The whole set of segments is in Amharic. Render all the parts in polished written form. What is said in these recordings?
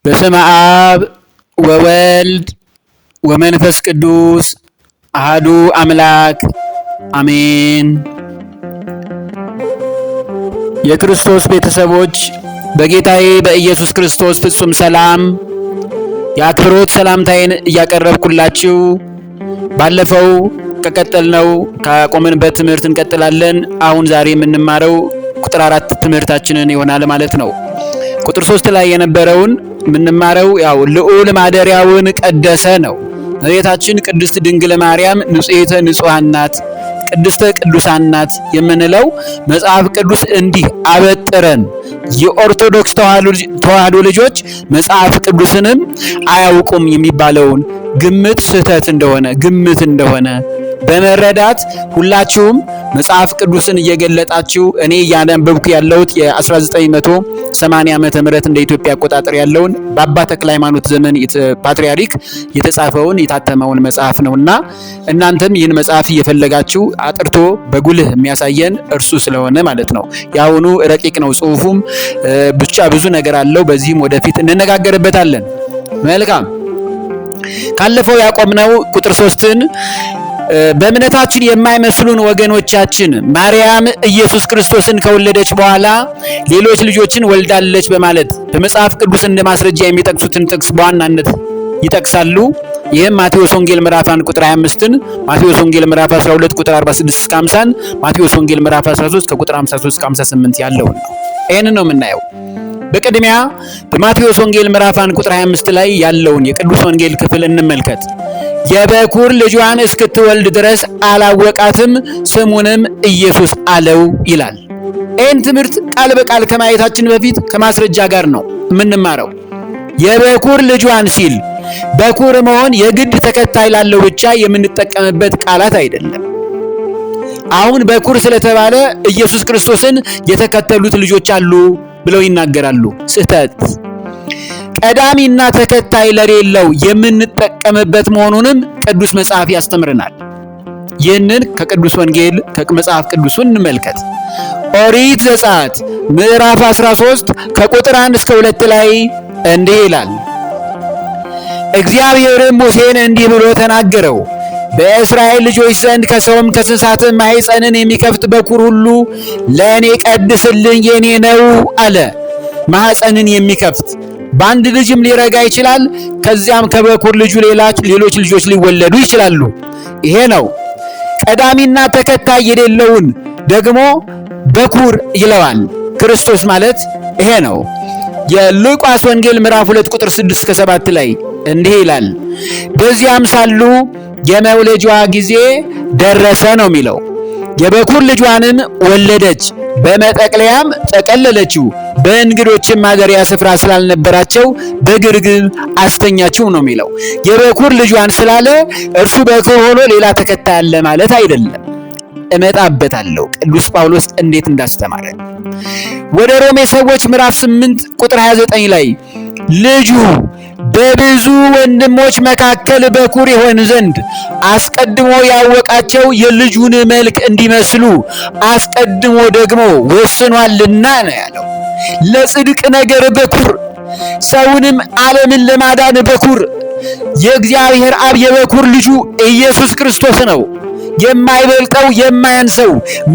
በስመ አብ ወወልድ ወመንፈስ ቅዱስ አሐዱ አምላክ አሜን። የክርስቶስ ቤተሰቦች በጌታዬ በኢየሱስ ክርስቶስ ፍጹም ሰላም የአክብሮት ሰላምታዬን እያቀረብኩላችሁ ባለፈው ከቀጠልነው ካቆምንበት ትምህርት እንቀጥላለን። አሁን ዛሬ የምንማረው ቁጥር 4 ትምህርታችንን ይሆናል ማለት ነው። ቁጥር 3 ላይ የነበረውን የምንማረው ያው ልዑል ማደሪያውን ቀደሰ ነው። እመቤታችን ቅድስት ድንግል ማርያም ንጽሕተ ንጹሐን ናት፣ ቅድስተ ቅዱሳን ናት የምንለው መጽሐፍ ቅዱስ እንዲህ አበጥረን የኦርቶዶክስ ተዋህዶ ልጆች መጽሐፍ ቅዱስንም አያውቁም የሚባለውን ግምት ስህተት እንደሆነ በመረዳት ሁላችሁም መጽሐፍ ቅዱስን እየገለጣችሁ እኔ እያነበብኩ ያለሁት የ1980 ዓመተ ምህረት እንደ ኢትዮጵያ አቆጣጠር ያለውን በአባ ተክለ ሃይማኖት ዘመን ፓትርያርክ የተጻፈውን የታተመውን መጽሐፍ ነውና እናንተም ይህን መጽሐፍ እየፈለጋችሁ አጥርቶ በጉልህ የሚያሳየን እርሱ ስለሆነ ማለት ነው። ያሁኑ ረቂቅ ነው ጽሑፉም ብቻ ብዙ ነገር አለው። በዚህም ወደፊት እንነጋገርበታለን። መልካም ካለፈው ያቆምነው ቁጥር 3ን በእምነታችን የማይመስሉን ወገኖቻችን ማርያም ኢየሱስ ክርስቶስን ከወለደች በኋላ ሌሎች ልጆችን ወልዳለች በማለት በመጽሐፍ ቅዱስ እንደ ማስረጃ የሚጠቅሱትን ጥቅስ በዋናነት ይጠቅሳሉ። ይህም ማቴዎስ ወንጌል ምዕራፍ 1 ቁጥር 25ን፣ ማቴዎስ ወንጌል ምዕራፍ 12 ቁጥር 46 እስከ 50ን፣ ማቴዎስ ወንጌል ምዕራፍ 13 ከቁጥር 53 እስከ 58 ያለውን ነው። ይህንን ነው የምናየው። በቅድሚያ በማቴዎስ ወንጌል ምዕራፍ 1 ቁጥር 25 ላይ ያለውን የቅዱስ ወንጌል ክፍል እንመልከት። የበኩር ልጇን እስክትወልድ ድረስ አላወቃትም፣ ስሙንም ኢየሱስ አለው ይላል። ይህን ትምህርት ቃል በቃል ከማየታችን በፊት ከማስረጃ ጋር ነው የምንማረው። የበኩር ልጇን ሲል በኩር መሆን የግድ ተከታይ ላለው ብቻ የምንጠቀምበት ቃላት አይደለም። አሁን በኩር ስለተባለ ኢየሱስ ክርስቶስን የተከተሉት ልጆች አሉ ብለው ይናገራሉ። ስህተት። ቀዳሚና ተከታይ ለሌለው የምንጠቀምበት መሆኑንም ቅዱስ መጽሐፍ ያስተምረናል። ይህንን ከቅዱስ ወንጌል ከመጽሐፍ ቅዱስ እንመልከት። ኦሪት ዘጸአት ምዕራፍ 13 ከቁጥር 1 እስከ 2 ላይ እንዲህ ይላል። እግዚአብሔርም ሙሴን እንዲህ ብሎ ተናገረው፣ በእስራኤል ልጆች ዘንድ ከሰውም ከእንስሳትም ማኅፀንን የሚከፍት በኩር ሁሉ ለእኔ ቀድስልኝ የኔ ነው አለ። ማኅፀንን የሚከፍት በአንድ ልጅም ሊረጋ ይችላል። ከዚያም ከበኩር ልጁ ሌሎች ልጆች ሊወለዱ ይችላሉ። ይሄ ነው። ቀዳሚና ተከታይ የሌለውን ደግሞ በኩር ይለዋል። ክርስቶስ ማለት ይሄ ነው። የሉቃስ ወንጌል ምዕራፍ 2 ቁጥር 6 እስከ 7 ላይ እንዲህ ይላል። በዚያም ሳሉ የመውለጃዋ ጊዜ ደረሰ ነው የሚለው። የበኩር ልጇንም ወለደች፣ በመጠቅለያም ጠቀለለችው፣ በእንግዶችም ማደሪያ ስፍራ ስላልነበራቸው በግርግም አስተኛችው ነው የሚለው። የበኩር ልጇን ስላለ እርሱ በኩር ሆኖ ሌላ ተከታይ አለ ማለት አይደለም። እመጣበታለሁ ቅዱስ ጳውሎስ እንዴት እንዳስተማረ። ወደ ሮሜ ሰዎች ምዕራፍ 8 ቁጥር 29 ላይ ልጁ በብዙ ወንድሞች መካከል በኩር ይሆን ዘንድ አስቀድሞ ያወቃቸው የልጁን መልክ እንዲመስሉ አስቀድሞ ደግሞ ወስኗልና ነው ያለው። ለጽድቅ ነገር በኩር፣ ሰውንም ዓለምን ለማዳን በኩር። የእግዚአብሔር አብ የበኩር ልጁ ኢየሱስ ክርስቶስ ነው። የማይበልጠው የማያንሰው፣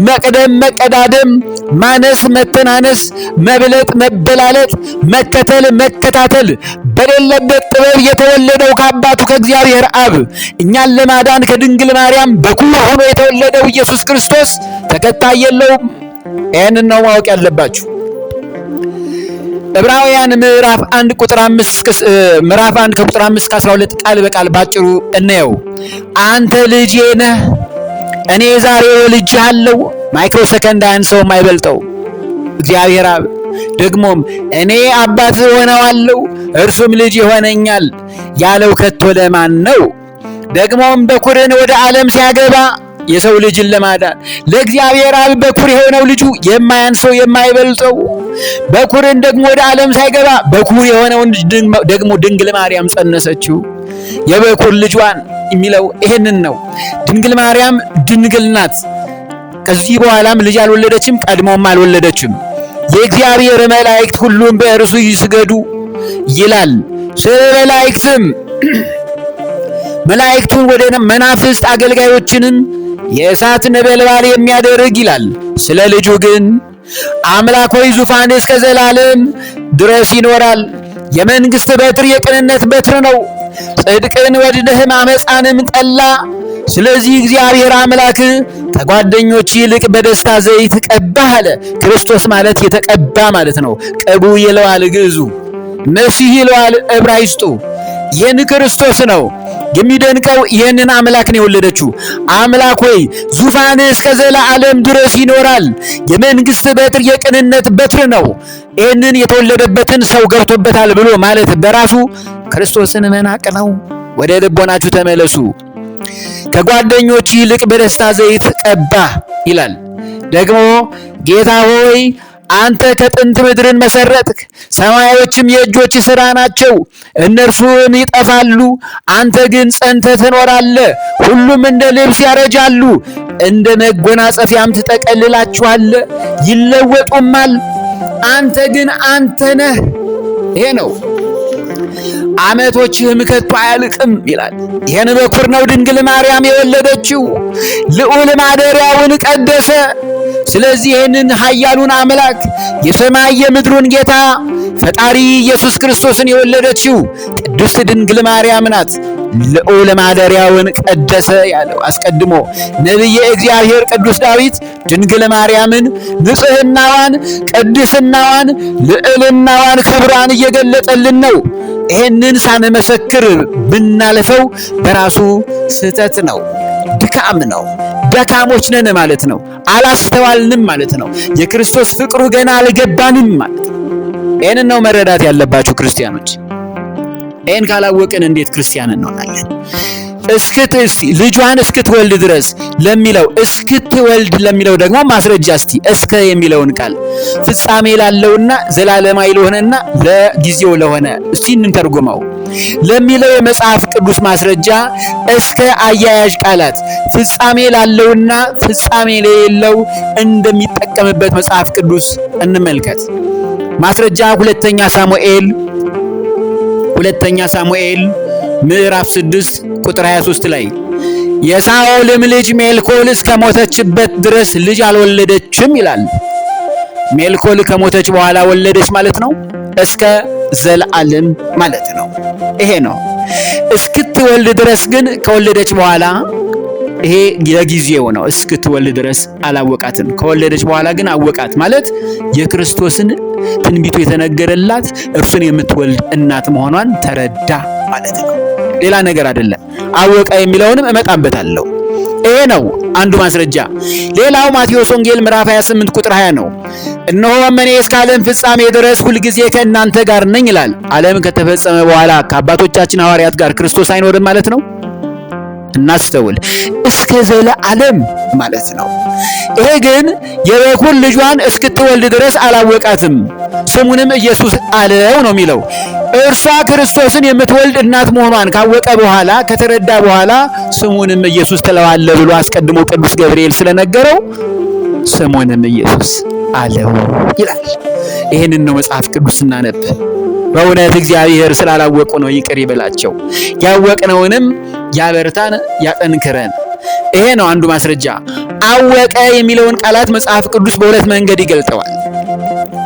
መቅደም መቀዳደም፣ ማነስ መተናነስ፣ መብለጥ መበላለጥ፣ መከተል መከታተል በሌለበት ጥበብ የተወለደው ከአባቱ ከእግዚአብሔር አብ እኛን ለማዳን ከድንግል ማርያም በኩር ሆኖ የተወለደው ኢየሱስ ክርስቶስ ተከታይ የለውም። ይህንን ነው ማወቅ ያለባችሁ። ዕብራውያን ምዕራፍ 1 ቁጥር 5 ምዕራፍ 1 ከቁጥር 5 እስከ 12 ቃል በቃል ባጭሩ እንየው። አንተ ልጄ ነህ፣ እኔ ዛሬ ወልጄሃለሁ። ማይክሮ ሰከንድ አንሰው የማይበልጠው እግዚአብሔር አብ ደግሞም እኔ አባት ሆነዋለሁ እርሱም ልጅ ይሆነኛል ያለው ከቶ ለማን ነው? ደግሞም በኩርን ወደ ዓለም ሲያገባ የሰው ልጅን ለማዳን ለእግዚአብሔር አብ በኩር የሆነው ልጁ የማያንሰው የማይበልጠው በኩርን ደግሞ ወደ ዓለም ሳይገባ በኩር የሆነውን ደግሞ ድንግል ማርያም ጸነሰችው። የበኩር ልጇን የሚለው ይሄንን ነው። ድንግል ማርያም ድንግል ናት። ከዚህ በኋላም ልጅ አልወለደችም፣ ቀድሞም አልወለደችም። የእግዚአብሔር መላእክት ሁሉም በእርሱ ይስገዱ፣ ይላል። ስለ መላእክትም መላእክቱን ወደ መናፍስት አገልጋዮችንም የእሳት ነበልባል የሚያደርግ ይላል። ስለ ልጁ ግን አምላክ ሆይ ዙፋን እስከ ዘላለም ድረስ ይኖራል። የመንግስት በትር የቅንነት በትር ነው። ጽድቅን ወድደህ አመፃንም ጠላ። ስለዚህ እግዚአብሔር አምላክ ከጓደኞች ይልቅ በደስታ ዘይት ቀባህ አለ። ክርስቶስ ማለት የተቀባ ማለት ነው። ቅቡ ይለዋል ግዕዙ፣ መሲህ ይለዋል ዕብራይስጡ። ይህን ክርስቶስ ነው። የሚደንቀው ይህንን አምላክ ነው የወለደችው። አምላክ ሆይ ዙፋን እስከ ዘላለም ድረስ ይኖራል። የመንግስት በትር የቅንነት በትር ነው። ይህንን የተወለደበትን ሰው ገብቶበታል ብሎ ማለት በራሱ ክርስቶስን መናቅ ነው። ወደ ልቦናችሁ ተመለሱ። ከጓደኞች ይልቅ በደስታ ዘይት ቀባህ ይላል። ደግሞ ጌታ ሆይ አንተ ከጥንት ምድርን መሰረትክ፣ ሰማዮችም የእጆች ሥራ ናቸው። እነርሱም ይጠፋሉ፣ አንተ ግን ጸንተህ ትኖራለህ። ሁሉም እንደ ልብስ ያረጃሉ፣ እንደ መጎናጸፊያም ትጠቀልላቸዋለህ፣ ይለወጡማል። አንተ ግን አንተ ነህ። ይሄ ነው። ዓመቶችህም ከቶ አያልቅም ይላል። ይህን በኩር ነው ድንግል ማርያም የወለደችው። ልዑል ማደሪያውን ቀደሰ። ስለዚህ ይህንን ኃያሉን አምላክ የሰማይ የምድሩን ጌታ ፈጣሪ ኢየሱስ ክርስቶስን የወለደችው ቅድስት ድንግል ማርያም ናት። ልዑል ማደሪያውን ቀደሰ ያለው አስቀድሞ ነቢየ እግዚአብሔር ቅዱስ ዳዊት ድንግል ማርያምን ንጽሕናዋን፣ ቅድስናዋን፣ ልዕልናዋን፣ ክብሯን እየገለጠልን ነው። ይህንን ሳንመሰክር ብናልፈው በራሱ ስህተት ነው፣ ድካም ነው። ደካሞች ነን ማለት ነው። አላስተዋልንም ማለት ነው። የክርስቶስ ፍቅሩ ገና አልገባንም ማለት ነው። ይህንን ነው መረዳት ያለባችሁ ክርስቲያኖች። ይህን ካላወቅን እንዴት ክርስቲያን እንሆናለን? እስቲ ልጇን እስክትወልድ ድረስ ለሚለው እስክትወልድ ለሚለው ደግሞ ማስረጃ እስቲ እስከ የሚለውን ቃል ፍጻሜ ላለውና ዘላለማዊ ለሆነና ለጊዜው ለሆነ እስቲ እንተርጉመው ለሚለው የመጽሐፍ ቅዱስ ማስረጃ እስከ አያያዥ ቃላት ፍጻሜ ላለውና ፍጻሜ ለሌለው እንደሚጠቀምበት መጽሐፍ ቅዱስ እንመልከት። ማስረጃ ሁለተኛ ሳሙኤል ምዕራፍ 6 ቁጥር 23 ላይ የሳኦልም ልጅ ሜልኮል እስከ ሞተችበት ድረስ ልጅ አልወለደችም ይላል። ሜልኮል ከሞተች በኋላ ወለደች ማለት ነው። እስከ ዘላለም ማለት ነው። ይሄ ነው። እስክትወልድ ድረስ ግን ከወለደች በኋላ ይሄ ለጊዜው ነው። እስክትወልድ ድረስ አላወቃትም። ከወለደች በኋላ ግን አወቃት ማለት የክርስቶስን ትንቢቱ የተነገረላት እርሱን የምትወልድ እናት መሆኗን ተረዳ ማለት ነው። ሌላ ነገር አይደለም። አወቀ የሚለውንም እመጣበታለሁ። ይሄ ነው አንዱ ማስረጃ። ሌላው ማቴዎስ ወንጌል ምዕራፍ 28 ቁጥር 20 ነው። እነሆ እኔ እስከ ዓለም ፍጻሜ ድረስ ሁልጊዜ ከእናንተ ጋር ነኝ ይላል። ዓለም ከተፈጸመ በኋላ ከአባቶቻችን ሐዋርያት ጋር ክርስቶስ አይኖርም ማለት ነው። እናስተውል። እስከ ዘላለም ማለት ነው። ይሄ ግን የበኩር ልጇን እስክትወልድ ድረስ አላወቃትም። ስሙንም ኢየሱስ አለው ነው የሚለው። እርሷ ክርስቶስን የምትወልድ እናት መሆኗን ካወቀ በኋላ ከተረዳ በኋላ ስሙንም ኢየሱስ ትለዋለህ ብሎ አስቀድሞ ቅዱስ ገብርኤል ስለነገረው ስሙንም ኢየሱስ አለው ይላል። ይህንን ነው መጽሐፍ ቅዱስ ስናነብ በእውነት እግዚአብሔር ስላላወቁ ነው ይቅር ይበላቸው፣ ያወቅነውንም ያበርታን ያጠንክረን። ይሄ ነው አንዱ ማስረጃ። አወቀ የሚለውን ቃላት መጽሐፍ ቅዱስ በሁለት መንገድ ይገልጠዋል።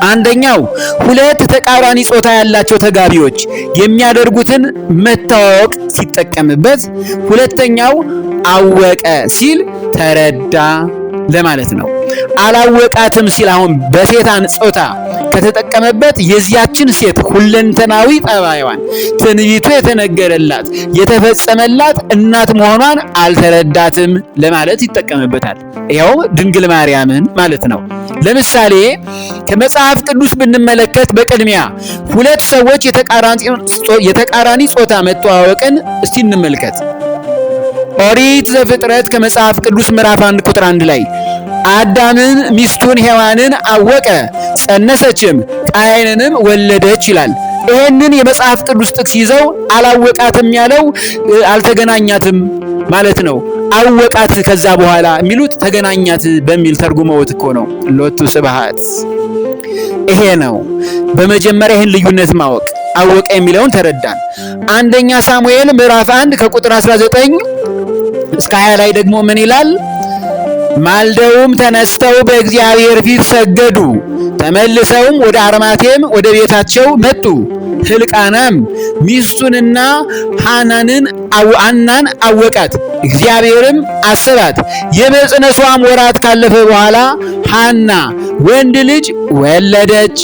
አንደኛው ሁለት ተቃራኒ ጾታ ያላቸው ተጋቢዎች የሚያደርጉትን መታወቅ ሲጠቀምበት፣ ሁለተኛው አወቀ ሲል ተረዳ ለማለት ነው። አላወቃትም ሲል አሁን በሴታን ጾታ ከተጠቀመበት የዚያችን ሴት ሁለንተናዊ ጠባይዋን ትንቢቱ የተነገረላት የተፈጸመላት እናት መሆኗን አልተረዳትም ለማለት ይጠቀምበታል። ያው ድንግል ማርያምን ማለት ነው። ለምሳሌ ከመጽሐፍ ቅዱስ ብንመለከት በቅድሚያ ሁለት ሰዎች የተቃራኒ ጾታ መተዋወቅን እስቲ እንመልከት። ኦሪት ዘፍጥረት ከመጽሐፍ ቅዱስ ምዕራፍ 1 ቁጥር 1 ላይ አዳምን ሚስቱን ሔዋንን አወቀ፣ ጸነሰችም፣ ቃየንንም ወለደች ይላል። ይህንን የመጽሐፍ ቅዱስ ጥቅስ ይዘው አላወቃትም ያለው አልተገናኛትም ማለት ነው። አወቃት ከዛ በኋላ የሚሉት ተገናኛት በሚል ተርጉመውት እኮ ነው። ሎቱ ስብሐት። ይሄ ነው በመጀመሪያ ይህን ልዩነት ማወቅ። አወቀ የሚለውን ተረዳን። አንደኛ ሳሙኤል ምዕራፍ 1 ከቁጥር 19 እስከ 20 ላይ ደግሞ ምን ይላል? ማልደውም ተነስተው በእግዚአብሔር ፊት ሰገዱ። ተመልሰውም ወደ አርማቴም ወደ ቤታቸው መጡ። ሕልቃናም ሚስቱንና ሐናንን አወቃት፣ እግዚአብሔርም አሰባት። የመጽነሷም ወራት ካለፈ በኋላ ሐና ወንድ ልጅ ወለደች።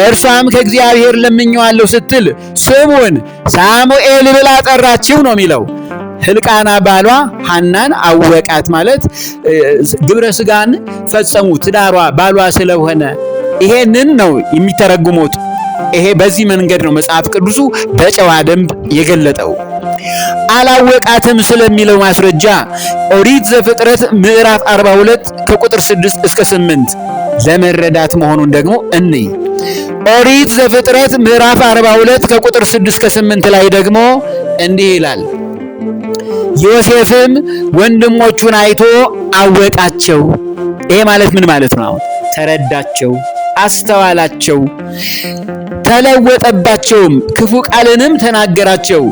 እርሷም ከእግዚአብሔር ለምኜዋለሁ ስትል ስሙን ሳሙኤል ብላ ጠራችው ነው የሚለው። ሕልቃና ባሏ ሐናን አወቃት ማለት ግብረ ስጋን ፈጸሙ፣ ትዳሯ ባሏ ስለሆነ ይሄንን ነው የሚተረጉሙት። ይሄ በዚህ መንገድ ነው መጽሐፍ ቅዱሱ በጨዋ ደንብ የገለጠው። አላወቃትም ስለሚለው ማስረጃ ኦሪት ዘፍጥረት ምዕራፍ 42 ከቁጥር 6 እስከ 8 ለመረዳት መሆኑን ደግሞ እንይ። ኦሪት ዘፍጥረት ምዕራፍ 42 ከቁጥር 6 እስከ 8 ላይ ደግሞ እንዲህ ይላል። ዮሴፍም ወንድሞቹን አይቶ አወቃቸው። ይሄ ማለት ምን ማለት ነው? ተረዳቸው፣ አስተዋላቸው፣ ተለወጠባቸውም፣ ክፉ ቃልንም ተናገራቸው።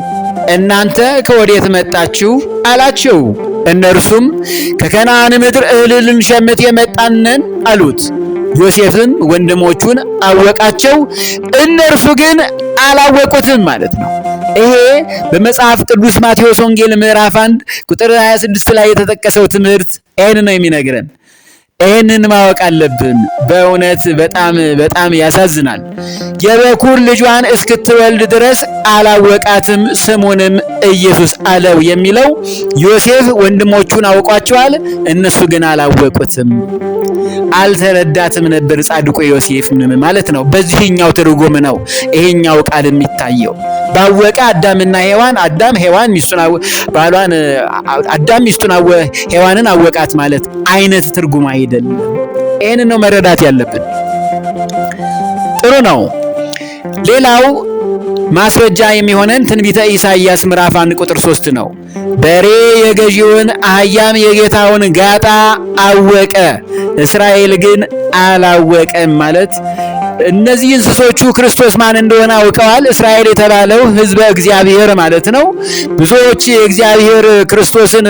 እናንተ ከወዴት መጣችሁ አላቸው። እነርሱም ከከነዓን ምድር እህል ልንሸምት የመጣን ነን አሉት። ዮሴፍም ወንድሞቹን አወቃቸው፣ እነርሱ ግን አላወቁትም ማለት ነው። ይሄ በመጽሐፍ ቅዱስ ማቴዎስ ወንጌል ምዕራፍ 1 ቁጥር 26 ላይ የተጠቀሰው ትምህርት ይህን ነው የሚነግረን። ይህንን ማወቅ አለብን። በእውነት በጣም ያሳዝናል። የበኩር ልጇን እስክትወልድ ድረስ አላወቃትም፣ ስሙንም ኢየሱስ አለው የሚለው ዮሴፍ ወንድሞቹን አውቋቸዋል፣ እነሱ ግን አላወቁትም። አልተረዳትም ነበር ጻድቁ ዮሴፍ ማለት ነው። በዚህኛው ትርጉም ነው ይሄኛው ቃል የሚታየው። ባወቀ አዳምና ሔዋን አዳም ሔዋን ሚስቱን ባሏን አዳም ሚስቱን ሔዋንን አወቃት ማለት አይነት ትርጉም አይደለም። ይሄን ነው መረዳት ያለብን። ጥሩ ነው። ሌላው ማስረጃ የሚሆነን ትንቢተ ኢሳይያስ ምዕራፍ 1 ቁጥር 3 ነው። በሬ የገዢውን አህያም የጌታውን ጋጣ አወቀ፣ እስራኤል ግን አላወቀም ማለት እነዚህ እንስሶቹ ክርስቶስ ማን እንደሆነ አውቀዋል። እስራኤል የተባለው ሕዝበ እግዚአብሔር ማለት ነው። ብዙዎች የእግዚአብሔር ክርስቶስን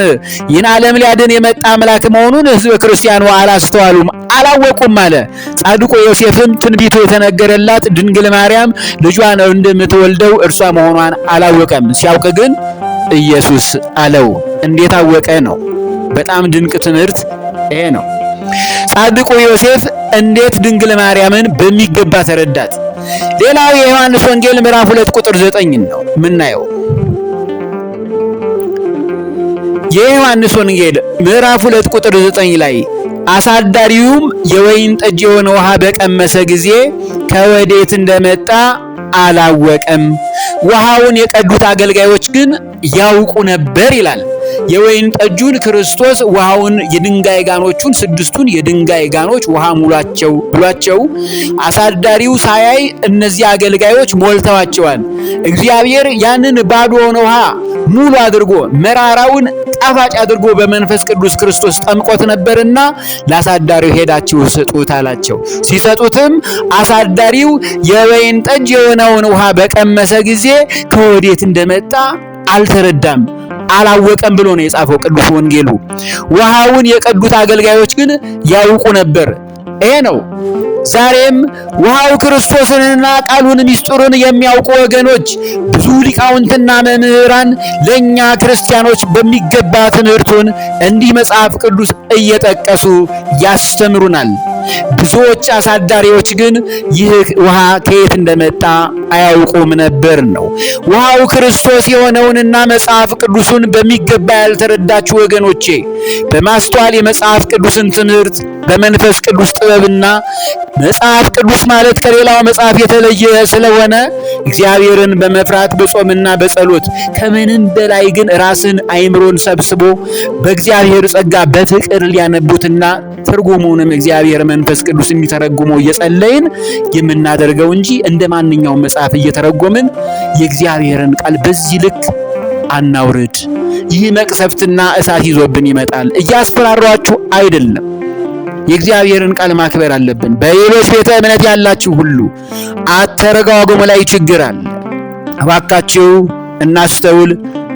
ይህን ዓለም ሊያድን የመጣ አምላክ መሆኑን ሕዝበ ክርስቲያኑ አላስተዋሉም፣ አላወቁም አለ። ጻድቁ ዮሴፍም ትንቢቱ የተነገረላት ድንግል ማርያም ልጇ ነው እንደምትወልደው እርሷ መሆኗን አላወቀም። ሲያውቅ ግን ኢየሱስ አለው። እንዴት አወቀ ነው። በጣም ድንቅ ትምህርት ይሄ ነው። ጻድቁ ዮሴፍ እንዴት ድንግል ማርያምን በሚገባ ተረዳት። ሌላው የዮሐንስ ወንጌል ምዕራፍ 2 ቁጥር 9 ነው የምናየው። የዮሐንስ ወንጌል ምዕራፍ 2 ቁጥር 9 ላይ አሳዳሪውም የወይን ጠጅ የሆነ ውሃ በቀመሰ ጊዜ ከወዴት እንደመጣ አላወቀም፣ ውሃውን የቀዱት አገልጋዮች ግን ያውቁ ነበር ይላል። የወይን ጠጁን ክርስቶስ ውሃውን የድንጋይ ጋኖቹን 6ቱን የድንጋይ ጋኖች ውሃ ሙሏቸው ብሏቸው አሳዳሪው ሳያይ እነዚህ አገልጋዮች ሞልተዋቸዋል። እግዚአብሔር ያንን ባዶ የሆነ ውሃ ሙሉ አድርጎ መራራውን ጣፋጭ አድርጎ በመንፈስ ቅዱስ ክርስቶስ ጠምቆት ነበርና ለአሳዳሪው ሄዳችሁ ስጡት አላቸው። ሲሰጡትም አሳዳሪው የወይን ጠጅ የሆነውን ውሃ በቀመሰ ጊዜ ከወዴት እንደመጣ አልተረዳም፣ አላወቀም ብሎ ነው የጻፈው ቅዱስ ወንጌሉ። ውሃውን የቀዱት አገልጋዮች ግን ያውቁ ነበር። ይሄ ነው። ዛሬም ውሃው ክርስቶስንና ቃሉን ሚስጥሩን የሚያውቁ ወገኖች ብዙ ሊቃውንትና መምህራን ለኛ ክርስቲያኖች በሚገባ ትምህርቱን እንዲህ መጽሐፍ ቅዱስ እየጠቀሱ ያስተምሩናል። ብዙዎች አሳዳሪዎች ግን ይህ ውሃ ከየት እንደመጣ አያውቁም ነበር ነው። ውሃው ክርስቶስ የሆነውንና መጽሐፍ ቅዱሱን በሚገባ ያልተረዳችሁ ወገኖቼ በማስተዋል የመጽሐፍ ቅዱስን ትምህርት በመንፈስ ቅዱስ ጥበብና መጽሐፍ ቅዱስ ማለት ከሌላው መጽሐፍ የተለየ ስለሆነ እግዚአብሔርን በመፍራት በጾምና በጸሎት ከምንም በላይ ግን ራስን አይምሮን ሰብስቦ በእግዚአብሔር ጸጋ በፍቅር ሊያነቡትና ትርጉሙንም እግዚአብሔር መንፈስ ቅዱስ እንዲተረጉመው እየጸለይን የምናደርገው እንጂ እንደ ማንኛውም መጽሐፍ እየተረጎምን የእግዚአብሔርን ቃል በዚህ ልክ አናውርድ። ይህ መቅሰፍትና እሳት ይዞብን ይመጣል። እያስፈራሯችሁ አይደለም። የእግዚአብሔርን ቃል ማክበር አለብን። በሌሎች ቤተ እምነት ያላችሁ ሁሉ አተረጓጎሙ ላይ ችግር አለ። እባካችሁ እናስተውል፣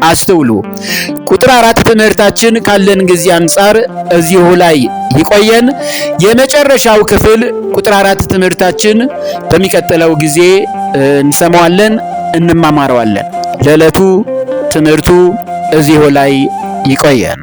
አስተውሉ። ቁጥር 4 ትምህርታችን ካለን ጊዜ አንጻር እዚሁ ላይ ይቆየን። የመጨረሻው ክፍል ቁጥር 4 ትምህርታችን በሚቀጥለው ጊዜ እንሰማዋለን፣ እንማማረዋለን። ለዕለቱ ትምህርቱ እዚሁ ላይ ይቆየን።